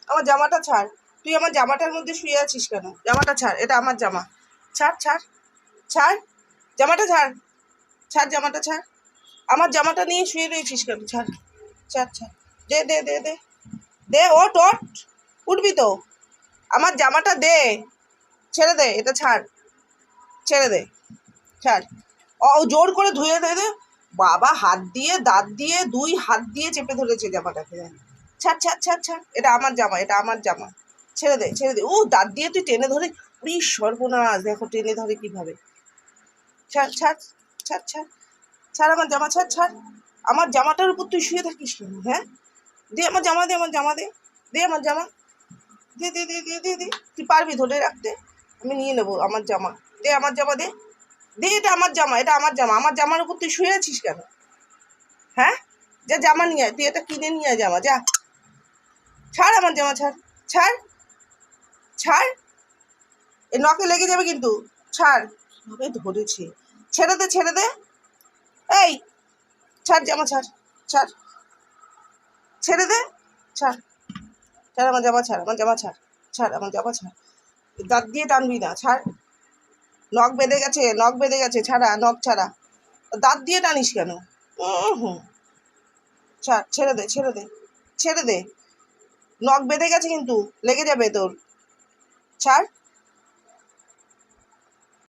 আমার জামাটা ছাড়। তুই আমার জামাটার মধ্যে শুয়ে আছিস কেন? জামাটা ছাড়, এটা আমার জামা। ছাড় ছাড় ছাড়, জামাটা ছাড়। ছাড় জামাটা ছাড়। আমার জামাটা নিয়ে শুয়ে রয়েছিস কেন? ছাড় ছাড় ছাড়। দে দে দে দে দে, ওঠ ওঠ, উঠবি তো। আমার জামাটা দে, ছেড়ে দে, এটা ছাড়, ছেড়ে দে, ছাড়। ও জোর করে ধুয়ে দে দে। বাবা হাত দিয়ে, দাঁত দিয়ে, 2 হাত দিয়ে চেপে ধরেছে জামাটাকে। ছাড় ছাড় ছাড় ছাড়, এটা আমার জামা, এটা আমার জামা। ছেড়ে দে ছেড়ে দে। ও দাঁত দিয়ে তুই টেনে ধরে, উরি সর্বনাশ, দেখো টেনে ধরে কিভাবে। ছাড় ছাড় ছাড় ছাড় ছাড়, আমার জামা ছাড় ছাড়। আমার জামাটার উপর তুই শুয়ে থাকিস কেন? হ্যাঁ, দে আমার জামা, দে আমার জামা, দে দে আমার জামা, দে দে দে দে দে দে। তুই পারবি ধরে রাখতে? আমি নিয়ে নেবো আমার জামা। দে আমার জামা, দে দে, এটা আমার জামা, এটা আমার জামা। আমার জামার উপর তুই শুয়ে আছিস কেন? হ্যাঁ, যা জামা নিয়ে আয়, তুই এটা কিনে নিয়ে আয় জামা, যা। ছাড় আমার জামা, ছাড় ছাড় ছাড়, এ নখে লেগে যাবে কিন্তু। ছাড়, ভাবে ধরেছে। ছেড়ে দে ছেড়ে দে। এই ছাড় জামা, ছাড় ছাড়, ছেড়ে দে, ছাড় ছাড় আমার জামা, ছাড় আমার জামা, ছাড় ছাড় আমার জামা, ছাড়। দাঁত দিয়ে টানবি না, ছাড়। নখ বেঁধে গেছে, নখ বেঁধে গেছে, ছাড়া, নখ ছাড়া। দাঁত দিয়ে টানিস কেন? হুম, ছাড়, ছেড়ে দে ছেড়ে দে ছেড়ে দে। নখ বেঁধে গেছে কিন্তু, লেগে যাবে তোর। ছাড়।